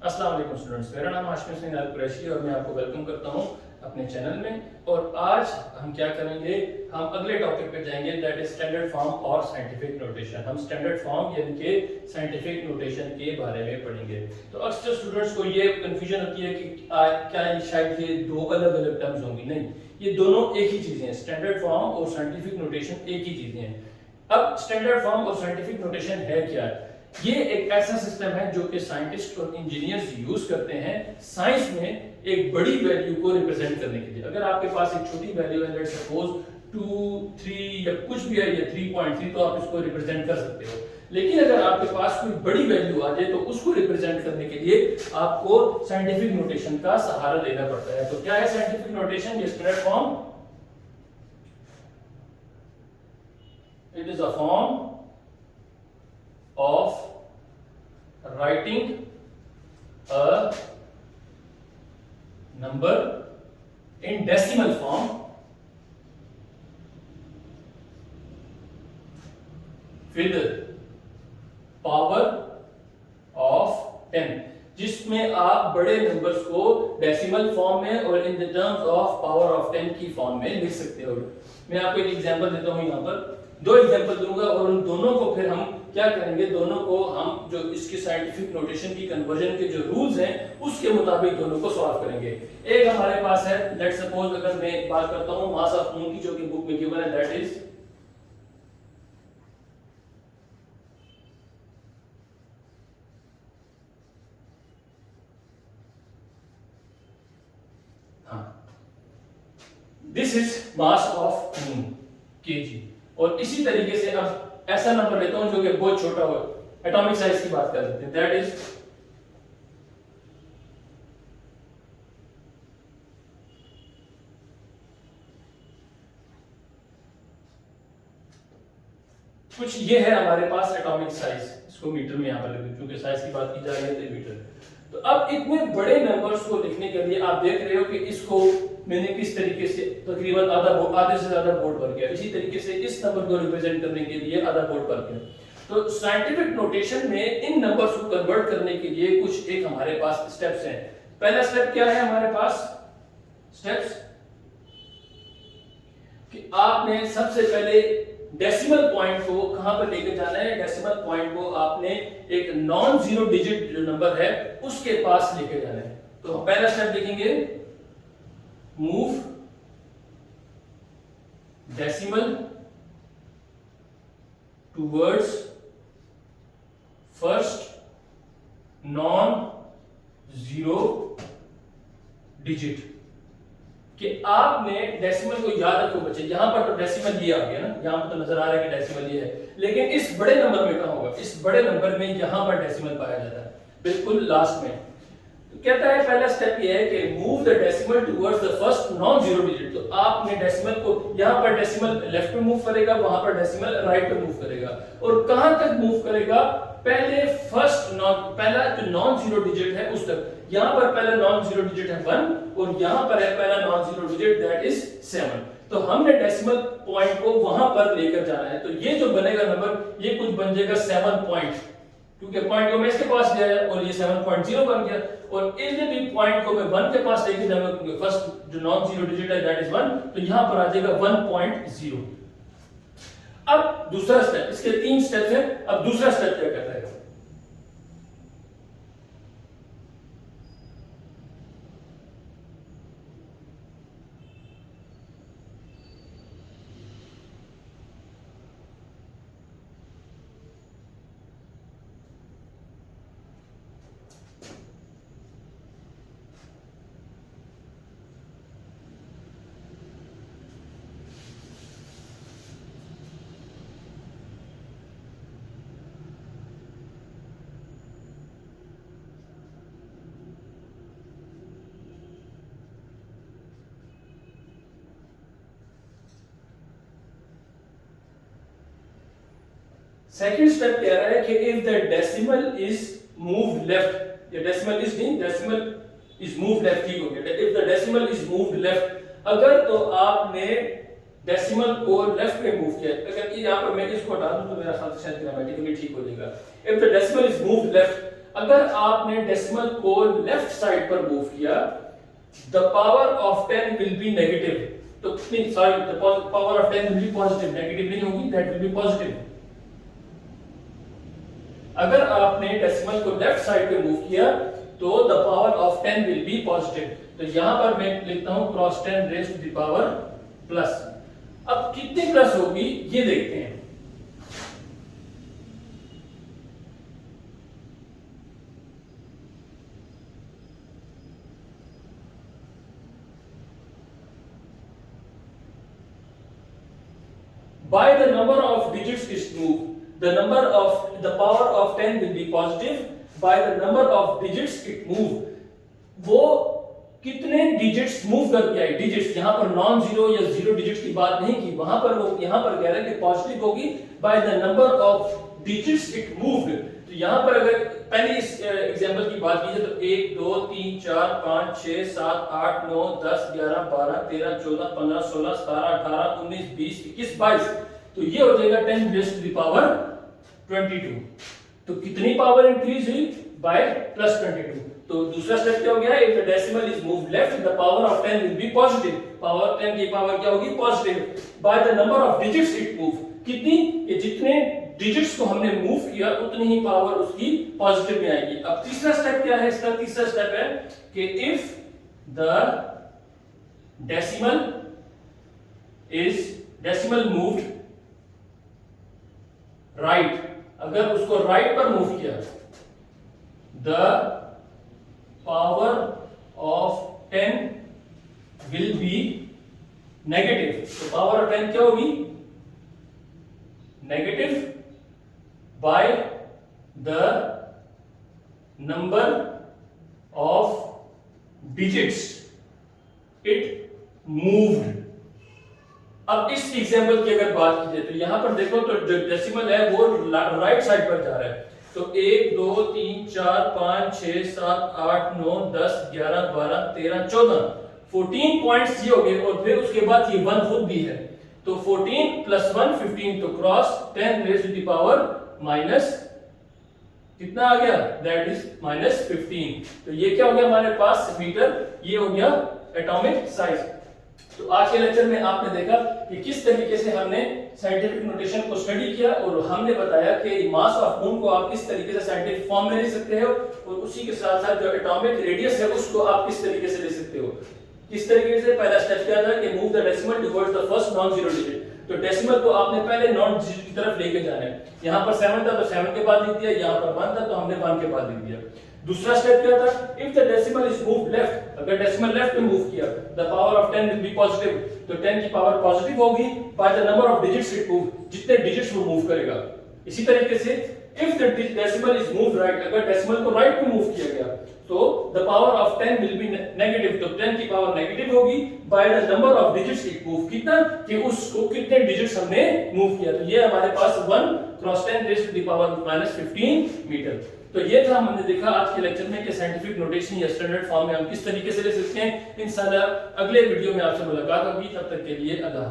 अस्सलाम वालेकुम स्टूडेंट्स, मेरा नाम हाशिम हुसैन अल कुरैशी और मैं आपको वेलकम करता हूं अपने चैनल में। और आज हम क्या करेंगे, हम अगले टॉपिक पे जाएंगे, दैट इज स्टैंडर्ड फॉर्म और साइंटिफिक नोटेशन। हम स्टैंडर्ड फॉर्म यानी कि साइंटिफिक नोटेशन के बारे में पढ़ेंगे। तो अक्सर स्टूडेंट्स को ये कंफ्यूजन होती है कि क्या शायद ये दो अलग अलग टर्म्स होंगी। नहीं, ये दोनों एक ही चीजें हैं। स्टैंडर्ड फॉर्म और साइंटिफिक नोटेशन एक ही चीजें हैं। अब स्टैंडर्ड फॉर्म और साइंटिफिक नोटेशन है क्या? ये एक ऐसा सिस्टम है जो कि साइंटिस्ट और इंजीनियर्स यूज करते हैं साइंस में एक बड़ी वैल्यू को रिप्रेजेंट करने के लिए। अगर आपके पास एक छोटी वैल्यू है, लेट्स सपोज 2, 3 या कुछ भी है, या 3.3, तो आप इसको रिप्रेजेंट कर सकते हो। लेकिन अगर आपके पास कोई बड़ी वैल्यू आ जाए तो उसको रिप्रेजेंट करने के लिए आपको साइंटिफिक नोटेशन का सहारा लेना पड़ता है। तो क्या है साइंटिफिक नोटेशन? ये standard form, it is a form of writing a number in decimal form with power of 10, जिसमें आप बड़े नंबर्स को डेसिमल फॉर्म में और in the terms of power of 10 की फॉर्म में लिख सकते हो। मैं आपको एक एग्जांपल देता हूं, यहाँ पर दो एग्जांपल दूंगा और उन दोनों को फिर हम क्या करेंगे, दोनों को हम जो इसके साइंटिफिक नोटेशन की कन्वर्जन के जो रूल्स हैं उसके मुताबिक दोनों को सॉल्व करेंगे। एक हमारे पास है, लेट्स सपोज अगर मैं बात करता हूं मास ऑफ मून की, जो कि बुक में गिवन है, that is this is mass of moon KG. और इसी तरीके से अब ऐसा नंबर लेता हूं जो कि बहुत छोटा हो, एटॉमिक साइज की बात कर लेते हैं, दैट इज कुछ ये है हमारे पास एटॉमिक साइज। इसको मीटर में यहां पर लिख, क्योंकि साइज की बात की जा रही है तो मीटर। तो अब इतने बड़े नंबर्स को लिखने के लिए आप देख रहे हो कि इसको मैंने किस तरीके से तकरीबन आधे से ज्यादा बोर्ड भर गया। इसी तरीके से इस नंबर को रिप्रेजेंट करने के लिए आधा बोर्ड भर गया। तो साइंटिफिक नोटेशन में इन नंबर्स को कन्वर्ट करने के लिए कुछ एक हमारे पास स्टेप्स हैं। पहला स्टेप क्या है हमारे पास? स्टेप्स कि आपने सबसे पहले डेसिमल पॉइंट को कहां पर लेकर जाना है। डेसिमल पॉइंट को आपने एक नॉन जीरो डिजिट जो नंबर है उसके पास लेकर जाना है। तो पहला स्टेप लिखेंगे, move decimal towards first non zero digit. कि आपने डेसिमल को याद रखो बच्चे, यहां पर तो डेसिमल ये आ गया ना, यहां पर तो नजर आ रहा है कि डेसिमल ये है, लेकिन इस बड़े नंबर में कहां होगा? इस बड़े नंबर में यहां पर डेसिमल पाया जाता है, बिल्कुल लास्ट में। तो कहता है पहला स्टेप ये है कि move the decimal towards the first non zero digit. तो आपने डेसिमल को, यहां पर डेसिमल लेफ्ट में मूव करेगा, वहां पर डेसिमल राइट पे मूव करेगा। और कहां तक मूव करेगा? पहले पहला जो नॉन जीरो डिजिट है उस तक। यहां पर पहला नॉन जीरो डिजिट है 1 और यहां पर है पहला non zero digit, that is 7। तो हमने डेसिमल पॉइंट को वहां पर लेकर जाना है। तो ये जो बनेगा नंबर, ये कुछ बन जाएगा 7 पॉइंट, क्योंकि पॉइंट को मैं इसके पास ले आया और ये 7.0 बन गया। और इस भी पॉइंट को मैं 1 के पास लेके जाऊंगा, क्योंकि फर्स्ट जो नॉन जीरो डिजिट है दैट इज 1, तो यहां पर आ जाएगा 1.0। अब दूसरा स्टेप, इसके 3 स्टेप्स हैं। अब दूसरा स्टेप क्या कहता है? सेकंड स्टेप कह रहा है कि if the decimal is moved left, या डेसिमल इज नहीं, डेसिमल इज मूव्ड लेफ्ट, ठीक हो गया। If the decimal is moved left, अगर तो आपने डेसिमल को लेफ्ट में मूव किया, अगर यहां पर मैं इसको हटा दूं तो मेरा साथ शायद ग्रामेटिकली ठीक हो जाएगा। If the decimal is moved left, अगर आपने डेसिमल को लेफ्ट साइड पर मूव किया, the power of 10 will be negative. तो sorry, the power of 10 will be positive, negative नहीं होगी, दैट विल बी पॉजिटिव। अगर आपने डेसिमल को लेफ्ट साइड पे मूव किया तो the power of 10 will be positive. तो यहां पर मैं लिखता हूं cross 10 raise to the power plus. अब कितनी प्लस होगी ये देखते हैं। By the number of digits is moved, the power of 10 will be positive. By the number of digits it moved, वो कितने डिजिट्स मूव करके आई, डिजिट्स यहां पर नॉन जीरो या जीरो डिजिट्स की बात नहीं की, वहां पर वो यहां पर कह रहा है कि पॉजिटिव होगी। Bye the number of digits it moved. तो यहां पर अगर पहले इस एग्जांपल की बात की जाए तो 1 2 3 4 5 6 7 8 9 10 11 12 13 14 15 16 17 18 19 20 21 22। तो ये हो जाएगा 10 रेज़ टू द पावर 22। तो कितनी पावर इंक्रीज हुई? By plus 22। तो दूसरा स्टेप क्या हो गया? If the decimal is moved left, the power of 10 will be positive. Power 10 की पावर क्या होगी? Positive. By the number of digits it move, कितनी? ये जितने डिजिट्स को हमने मूव किया उतनी ही पावर उसकी पॉजिटिव में आएगी। अब तीसरा स्टेप क्या है इसका? तीसरा स्टेप है कि if the decimal moved right, अगर उसको राइट पर मूव किया, the power of 10 will be negative. तो पावर ऑफ 10 क्या होगी? Negative bye the number of digits it moved. अब इस एग्जांपल की अगर बात की जाए तो यहां पर देखो तो जो डेसिमल है वो राइट साइड पर जा रहा है। तो 1 2 3 4 5 6 7 8 9 10 11 12 13 14 14 पॉइंट्स ये हो गए और फिर उसके बाद ये 1 खुद भी है। तो 14 प्लस 1 15। तो cross 10 raise to the power minus कितना आ गया? That is minus 15। तो ये क्या हो गया हमारे पास मीटर, ये हो गया एटॉमिक साइज। तो आज के लेक्चर में आपने देखा कि किस तरीके से हमने साइंटिफिक नोटेशन को स्टडी किया और हमने बताया कि मास ऑफ मून को आप किस तरीके से साइंटिफिक फॉर्म में ले सकते हो और उसी के साथ साथ जो एटॉमिक रेडियस है उसको आप किस तरीके से ले सकते हो। किस तरीके से? पहला स्टेप क्या था कि move the decimal towards the first non zero digit. तो डेसिमल को आपने पहले नॉन डिजिट की तरफ लेके जाना है। यहां पर 7 था तो 7 के बाद लिख दिया, यहां पर 1 था तो हमने 1 के बाद लिख दिया। दूसरा स्टेप क्या था? If the decimal is moved left, अगर डेसिमल लेफ्ट में मूव किया, the power of 10 will be positive. तो 10 की पावर पॉजिटिव होगी bye the number of digits it move, जितने डिजिट्स वो मूव करेगा। इसी तरीके से if the decimal is moved right, अगर डेसिमल को राइट में मूव किया गया तो the power of 10 will be negative. तो 10 की पावर नेगेटिव होगी bye the number of digits it move, कितना? कि उसको कितने डिजिट्स हमने मूव किया। तो ये हमारे पास 1 cross 10 raise to the power minus 15 metre. तो ये था हमने देखा आज के लेक्चर में कि साइंटिफिक नोटेशन या स्टैंडर्ड फॉर्म में हम किस तरीके से ले सकते हैं। इंशाल्लाह अगले वीडियो में आपसे मुलाकात होगी, तब तक के लिए अल्लाह।